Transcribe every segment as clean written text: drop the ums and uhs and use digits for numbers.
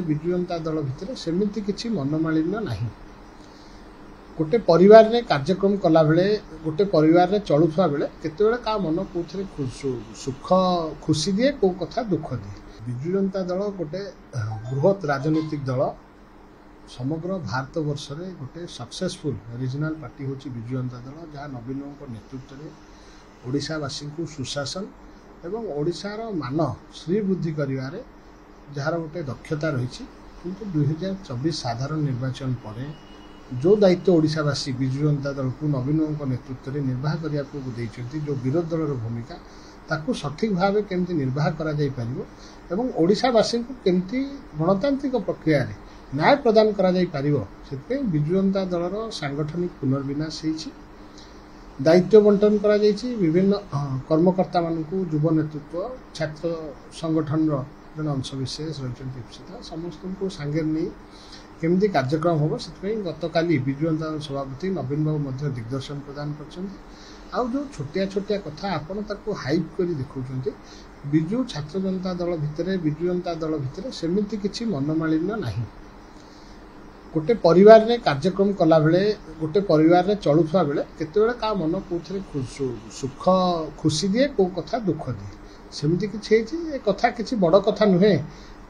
विजु जनता दल भितर सेमती किसी मनमालिन्य नहीं। गोटे परिवार ने कार्यक्रम कला बेले गोटे परिवार ने चलुवा बेले केते का मन कौन सुख खुशी दिए कौ कथा दुख दिए। विजु जनता दल गोटे बृहत राजनीतिक दल समग्र भारत वर्ष रे गोटे सक्सेसफुल रीजनाल पार्टी होची विजु जनता दल जहाँ नवीन नेतृत्व में ओडिशावासी को सुशासन एवं ओडिशार मान श्रीवृद्धि करिवारे जार गोटे दक्षता रही। किंतु 2024 साधारण निर्वाचन पर जो दायित्व ओडिशावासी विजु जनता दल को नवीन नेतृत्व में निर्वाह करने को देइछंती, जो विरोध दलर भूमिका ताकू सठिक भाव केमती निर्वाह करा जाई परिबो एवं ओडिशावासी को केमती गणतांत्रिक प्रक्रिया रे न्याय प्रदान करा जाई परिबो सेते विजु जनता दलर सांगठनिक पुनर्विनाश होईछि। दायित्व बंटन करा जाइछि विभिन्न कर्मकर्ता मानकू युव नेतृत्व छात्र संगठन जन अंशविशेष रही समस्त को सांगे नहीं केमती कार्यक्रम हम से गतकाली विजु जनता दल सभापति नवीन बाबू दिग्दर्शन प्रदान कर जो छोटिया छोटिया कथा आपण ताको हाइप करी देखौछन्ते। विजु छात्र जनता दल भितर विजु जनता दल भितर सेमती किसी मनमालिन्य नहीं। गोटे परिवार ने कार्यक्रम कला बेले गोटे परिवार ने चलुवा बेले केते का मन कौन सुख खुशी दिए कौ कथा दुख दिए सेमती किसी कथा किसी बड़ कथा नुहे।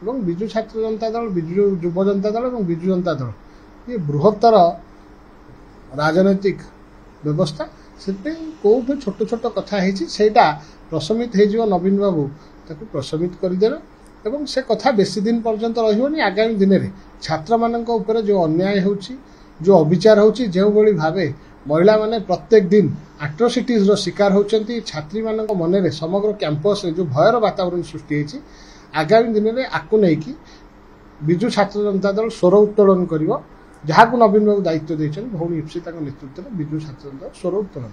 विजु छात्र जनता दल विजु युव जनता दल और विजु जनता दल ये बृहत्तर राजनैतिक व्यवस्था से कौन छोट छोट कथा है प्रशमित हो नवीन बाबू ताको प्रशमित करदेवे एवं से कथा बेसी दिन पर्यंत रही आगामी दिन में छात्र मान जो अन्याय होची जो अविचार होची जो भली भावे महिला माने प्रत्येक दिन आट्रोसिटीज रो शिकार होचंती छात्री मान मन में समग्र कैंपस जो भयर वातावरण सृष्टि होची आगामी दिन में आकु नहीं कि विजु छात्र जनता दल स्वर उत्तोलन करिवो जहाँ को नवीन बाबू दायित्व देछन भौणी इप्सिता नेतृत्व में विजु छात्र जनता स्वर उत्तोलन।